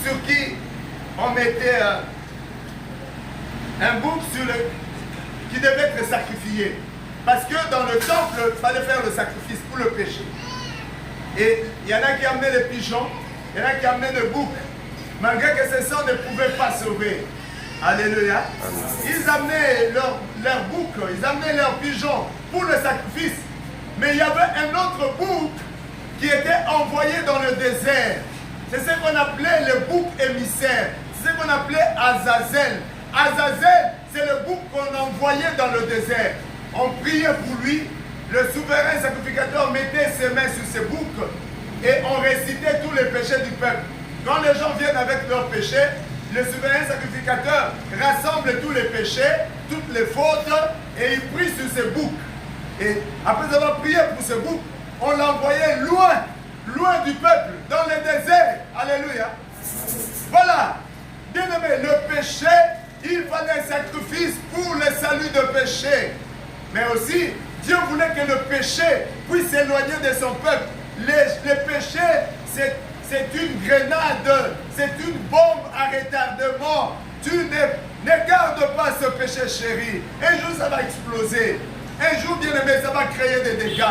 sur qui on mettait un bouc qui devait être sacrifié. Parce que dans le temple, il fallait faire le sacrifice pour le péché. Et il y en a qui amenaient les pigeons, il y en a qui amenaient le bouc. Malgré que ce sang ne pouvait pas sauver. Alléluia. Ils amenaient leur bouc, ils amenaient leurs pigeons pour le sacrifice. Mais il y avait un autre bouc qui était envoyé dans le désert. C'est ce qu'on appelait le bouc émissaire. C'est ce qu'on appelait Azazel. Azazel, c'est le bouc qu'on envoyait dans le désert. On priait pour lui. Le souverain sacrificateur mettait ses mains sur ses boucs et on récitait tous les péchés du peuple. Quand les gens viennent avec leurs péchés, le souverain sacrificateur rassemble tous les péchés, toutes les fautes et il prie sur ses boucs. Et après avoir prié pour ce bouc, on l'envoyait loin, loin du peuple, dans le désert. Alléluia. Voilà. Bien aimé, le péché, il fallait un sacrifice pour le salut de péché. Mais aussi, Dieu voulait que le péché puisse s'éloigner de son peuple. Les péchés, c'est une grenade, c'est une bombe à retardement. Tu ne gardes pas ce péché, chéri. Un jour, ça va exploser. Un jour, bien aimé, ça va créer des dégâts.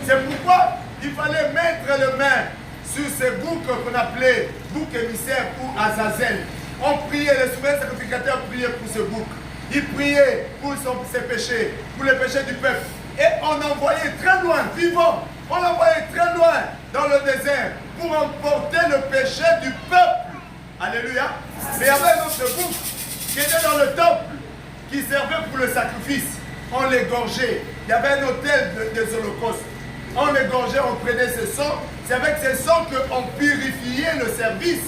C'est pourquoi il fallait mettre les mains sur ces boucs qu'on appelait bouc émissaire ou Azazel. On priait, les souverains sacrificateurs priaient pour ce bouc. Ils priaient pour ses péchés, pour les péchés du peuple. Et on envoyait très loin, vivant, on l'envoyait très loin dans le désert pour emporter le péché du peuple. Alléluia. Mais il y avait un autre bouc qui était dans le temple, qui servait pour le sacrifice. On l'égorgeait. Il y avait un autel des holocaustes. On l'égorgeait, on prenait ce sang. C'est avec ce sang qu'on purifiait le service.